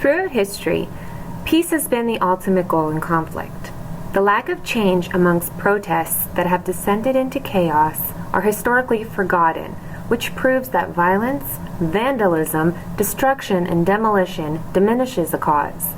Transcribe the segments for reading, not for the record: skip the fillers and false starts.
Throughout history, peace has been the ultimate goal in conflict. The lack of change amongst protests that have descended into chaos are historically forgotten, which proves that violence, vandalism, destruction, and demolition diminishes a cause.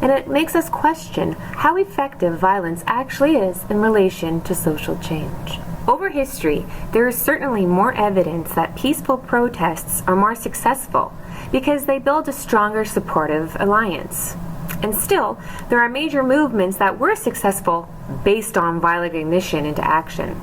And it makes us question how effective violence actually is in relation to social change. Over history, there is certainly more evidence that peaceful protests are more successful because they build a stronger supportive alliance. And still, there are major movements that were successful based on violent ignition into action.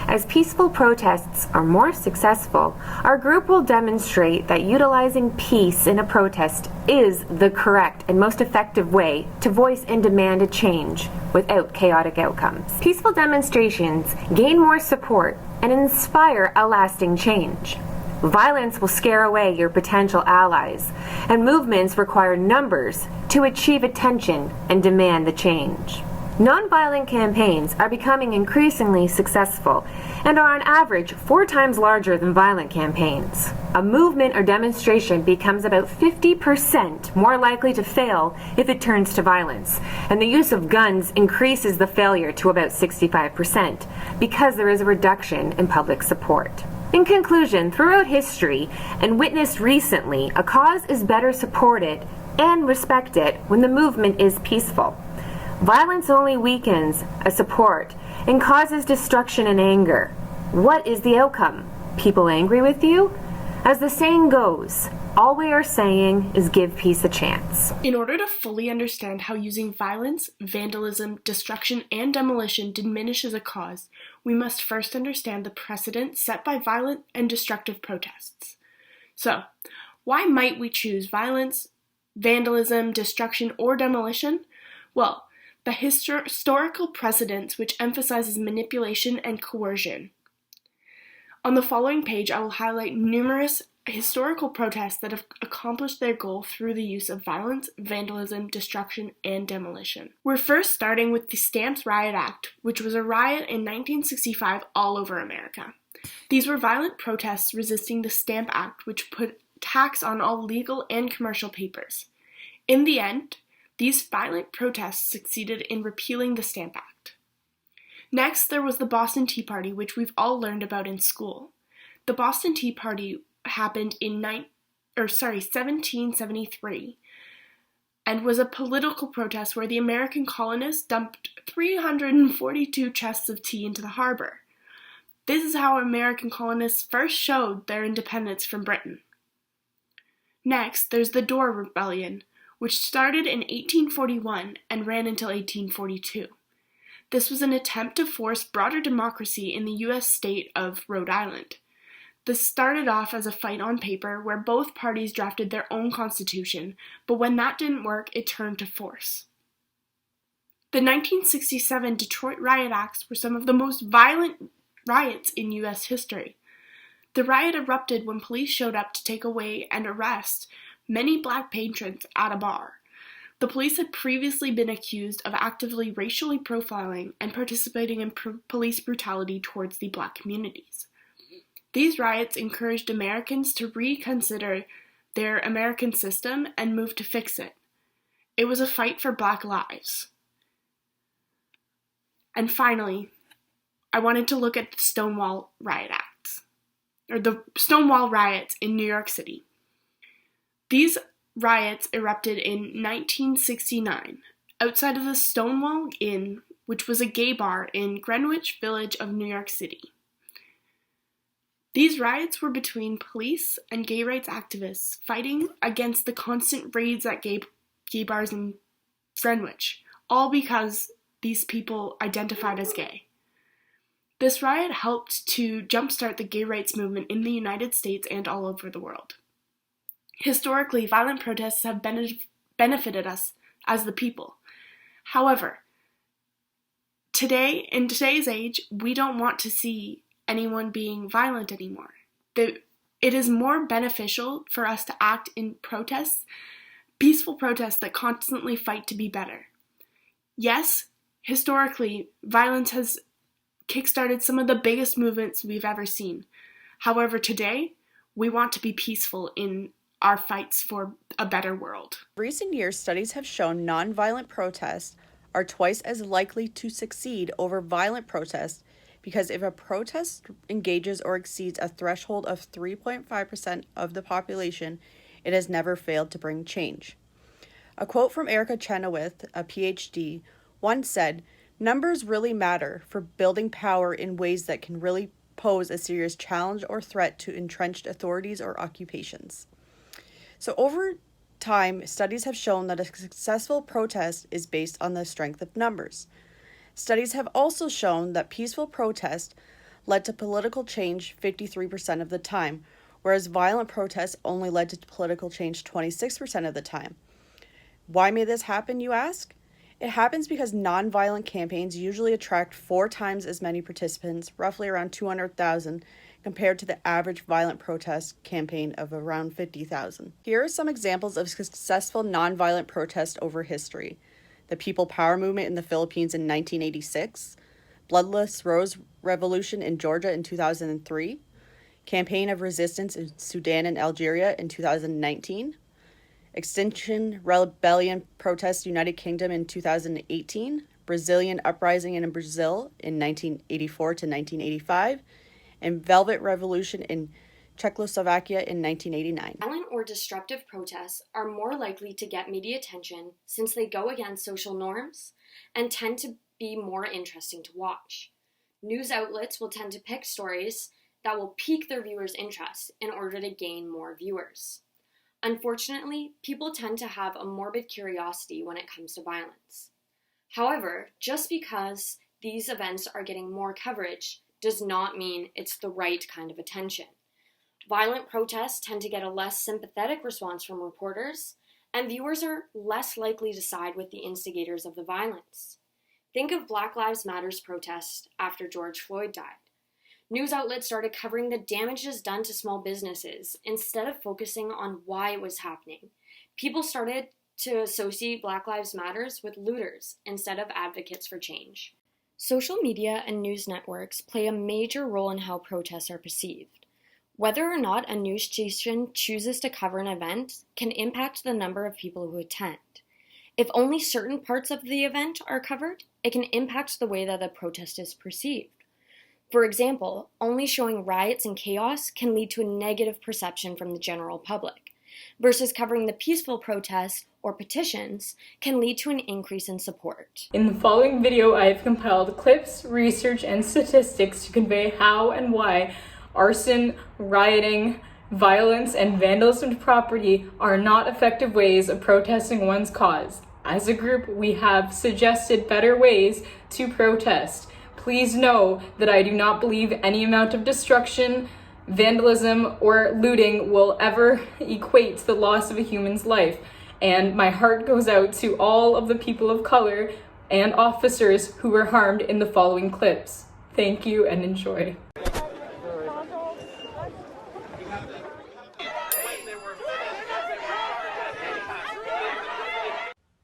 As peaceful protests are more successful, our group will demonstrate that utilizing peace in a protest is the correct and most effective way to voice and demand a change without chaotic outcomes. Peaceful demonstrations gain more support and inspire a lasting change. Violence will scare away your potential allies, and movements require numbers to achieve attention and demand the change. Nonviolent campaigns are becoming increasingly successful and are on average 4 times larger than violent campaigns. A movement or demonstration becomes about 50% more likely to fail if it turns to violence, and the use of guns increases the failure to about 65% because there is a reduction in public support. In conclusion, throughout history and witnessed recently, a cause is better supported and respected when the movement is peaceful. Violence only weakens a support and causes destruction and anger. What is the outcome? People angry with you? As the saying goes, all we are saying is give peace a chance. In order to fully understand how using violence, vandalism, destruction, and demolition diminishes a cause, we must first understand the precedent set by violent and destructive protests. So, why might we choose violence, vandalism, destruction, or demolition? Well, the historical precedents which emphasizes manipulation and coercion. On the following page, I will highlight numerous historical protests that have accomplished their goal through the use of violence, vandalism, destruction, and demolition. We're first starting with the Stamps Riot Act, which was a riot in 1965 all over America. These were violent protests resisting the Stamp Act, which put tax on all legal and commercial papers. In the end, these violent protests succeeded in repealing the Stamp Act. Next, there was the Boston Tea Party, which we've all learned about in school. The Boston Tea Party happened in 1773 and was a political protest where the American colonists dumped 342 chests of tea into the harbor. This is how American colonists first showed their independence from Britain. Next, there's the Dorr Rebellion, which started in 1841 and ran until 1842. This was an attempt to force broader democracy in the U.S. state of Rhode Island. This started off as a fight on paper where both parties drafted their own constitution, but when that didn't work, it turned to force. The 1967 Detroit riot acts were some of the most violent riots in U.S. history. The riot erupted when police showed up to take away and arrest many black patrons at a bar. The police had previously been accused of actively racially profiling and participating in police brutality towards the black communities. These riots encouraged Americans to reconsider their American system and move to fix it. It was a fight for black lives. And finally, I wanted to look at the Stonewall Riot Acts, or the Stonewall riots in New York City. These riots erupted in 1969 outside of the Stonewall Inn, which was a gay bar in Greenwich Village of New York City. These riots were between police and gay rights activists fighting against the constant raids at gay bars in Greenwich, all because these people identified as gay. This riot helped to jumpstart the gay rights movement in the United States and all over the world. Historically, violent protests have benefited us as the people. However, in today's age, we don't want to see anyone being violent anymore. It is more beneficial for us to act in protests, peaceful protests that constantly fight to be better. Yes, historically, violence has kickstarted some of the biggest movements we've ever seen. However, today, we want to be peaceful in our fights for a better world. In recent years, studies have shown nonviolent protests are twice as likely to succeed over violent protests because if a protest engages or exceeds a threshold of 3.5% of the population, it has never failed to bring change. A quote from Erica Chenoweth, a PhD, once said, "Numbers really matter for building power in ways that can really pose a serious challenge or threat to entrenched authorities or occupations." So over time, studies have shown that a successful protest is based on the strength of numbers. Studies have also shown that peaceful protest led to political change 53% of the time, whereas violent protests only led to political change 26% of the time. Why may this happen, you ask? It happens because nonviolent campaigns usually attract 4 times as many participants, roughly around 200,000, compared to the average violent protest campaign of around 50,000. Here are some examples of successful nonviolent protest over history. The People Power Movement in the Philippines in 1986, Bloodless Rose Revolution in Georgia in 2003, Campaign of Resistance in Sudan and Algeria in 2019, Extinction Rebellion protests United Kingdom in 2018, Brazilian uprising in Brazil in 1984 to 1985, and Velvet Revolution in Czechoslovakia in 1989. Violent or disruptive protests are more likely to get media attention since they go against social norms and tend to be more interesting to watch. News outlets will tend to pick stories that will pique their viewers' interest in order to gain more viewers. Unfortunately, people tend to have a morbid curiosity when it comes to violence. However, just because these events are getting more coverage does not mean it's the right kind of attention. Violent protests tend to get a less sympathetic response from reporters, and viewers are less likely to side with the instigators of the violence. Think of Black Lives Matter's protest after George Floyd died. News outlets started covering the damages done to small businesses instead of focusing on why it was happening. People started to associate Black Lives Matters with looters instead of advocates for change. Social media and news networks play a major role in how protests are perceived. Whether or not a news station chooses to cover an event can impact the number of people who attend. If only certain parts of the event are covered, it can impact the way that the protest is perceived. For example, only showing riots and chaos can lead to a negative perception from the general public, versus covering the peaceful protests or petitions can lead to an increase in support. In the following video, I have compiled clips, research, and statistics to convey how and why arson, rioting, violence, and vandalism to property are not effective ways of protesting one's cause. As a group, we have suggested better ways to protest. Please know that I do not believe any amount of destruction, vandalism, or looting will ever equate to the loss of a human's life. And my heart goes out to all of the people of color and officers who were harmed in the following clips. Thank you and enjoy.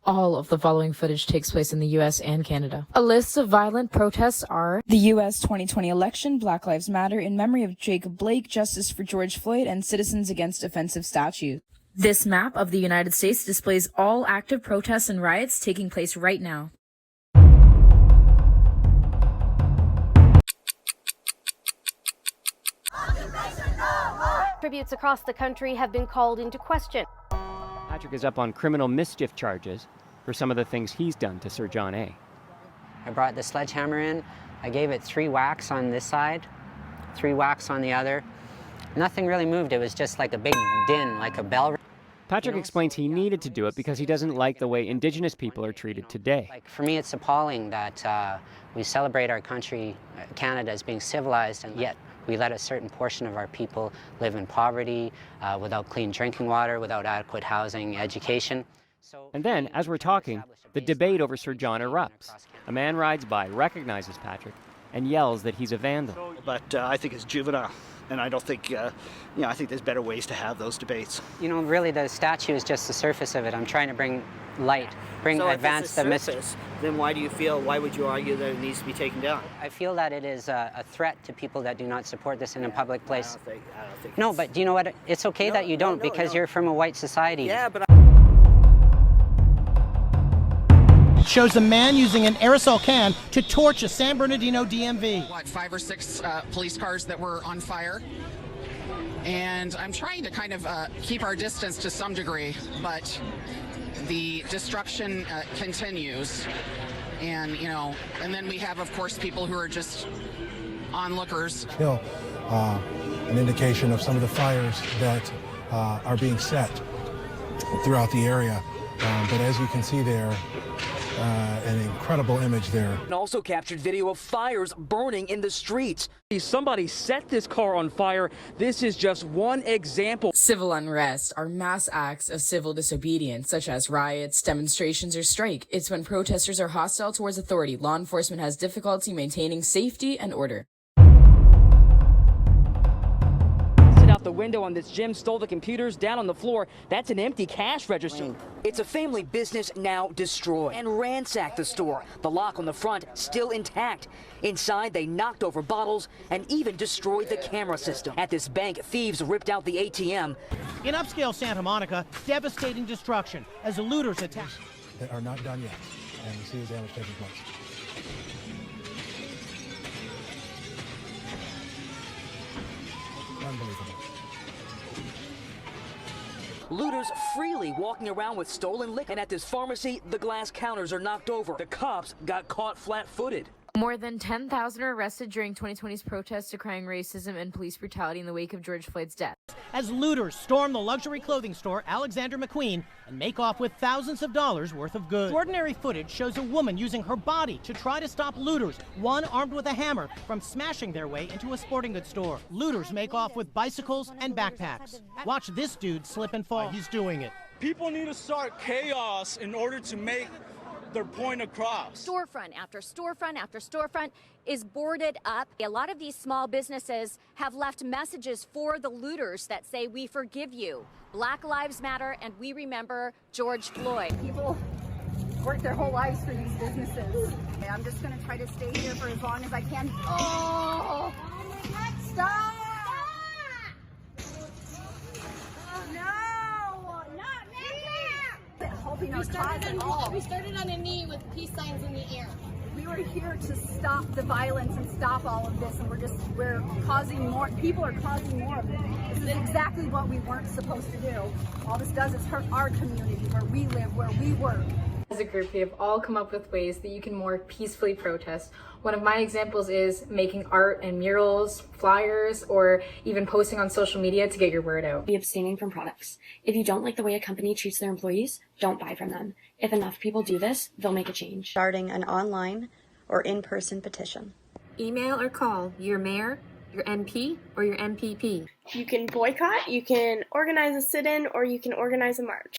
All of the following footage takes place in the U.S. and Canada. A list of violent protests are the U.S. 2020 election, Black Lives Matter, in memory of Jacob Blake, Justice for George Floyd, and Citizens Against Offensive Statues. This map of the United States displays all active protests and riots taking place right now. Tributes across the country have been called into question. Patrick is up on criminal mischief charges for some of the things he's done to Sir John A. I brought the sledgehammer in. I gave it 3 whacks on this side, 3 whacks on the other. Nothing really moved. It was just like a big din, like a bell. Patrick explains he needed to do it because he doesn't like the way Indigenous people are treated today. Like, for me, it's appalling that we celebrate our country, Canada, as being civilized, and yet we let a certain portion of our people live in poverty, without clean drinking water, without adequate housing, education. And then, as we're talking, the debate over Sir John erupts. A man rides by, recognizes Patrick, and yells that he's a vandal. But I think it's juvenile, and I don't think, I think there's better ways to have those debates. Really the statue is just the surface of it. I'm trying to bring light, advance the mystery. Then why would you argue that it needs to be taken down? I feel that it is a threat to people that do not support this in a public place. I don't think No, but do you know what? It's okay that you don't because you're from a white society. Yeah, but shows a man using an aerosol can to torch a San Bernardino DMV. 5 or 6 police cars that were on fire. And I'm trying to kind of keep our distance to some degree, but the destruction continues. And, and then we have, of course, people who are just onlookers. Still, an indication of some of the fires that are being set throughout the area. But as you can see there, an incredible image there. And also captured video of fires burning in the streets. Somebody set this car on fire. This is just one example. Civil unrest are mass acts of civil disobedience, such as riots, demonstrations, or strike. It's when protesters are hostile towards authority. Law enforcement has difficulty maintaining safety and order. Out the window on this gym, stole the computers. Down on the floor, that's an empty cash register. It's a family business now destroyed, and ransacked the store. The lock on the front still intact. Inside, they knocked over bottles and even destroyed the camera system. At this bank, thieves ripped out the ATM. In upscale Santa Monica, devastating destruction as looters attack. That are not done yet, and we see the damage taking place. Unbelievable. Looters freely walking around with stolen liquor. And at this pharmacy, the glass counters are knocked over. The cops got caught flat-footed. More than 10,000 are arrested during 2020's protests decrying racism and police brutality in the wake of George Floyd's death. As looters storm the luxury clothing store Alexander McQueen and make off with thousands of dollars worth of goods. Extraordinary footage shows a woman using her body to try to stop looters, one armed with a hammer, from smashing their way into a sporting goods store. Looters make off with bicycles and backpacks. Watch this dude slip and fall. He's doing it. People need to start chaos in order to make their point across. Storefront after storefront after storefront is boarded up. A lot of these small businesses have left messages for the looters that say, "We forgive you. Black Lives Matter, and we remember George Floyd." People work their whole lives for these businesses. I'm just going to try to stay here for as long as I can. Oh, stop! We started on a knee with peace signs in the air. We were here to stop the violence and stop all of this, and we're causing more. People are causing more of it. This is exactly what we weren't supposed to do. All this does is hurt our community, where we live, where we work. As a group, we have all come up with ways that you can more peacefully protest. One of my examples is making art and murals, flyers, or even posting on social media to get your word out. Be abstaining from products. If you don't like the way a company treats their employees, don't buy from them. If enough people do this, they'll make a change. Starting an online or in-person petition. Email or call your mayor, your MP, or your MPP. You can boycott, you can organize a sit-in, or you can organize a march.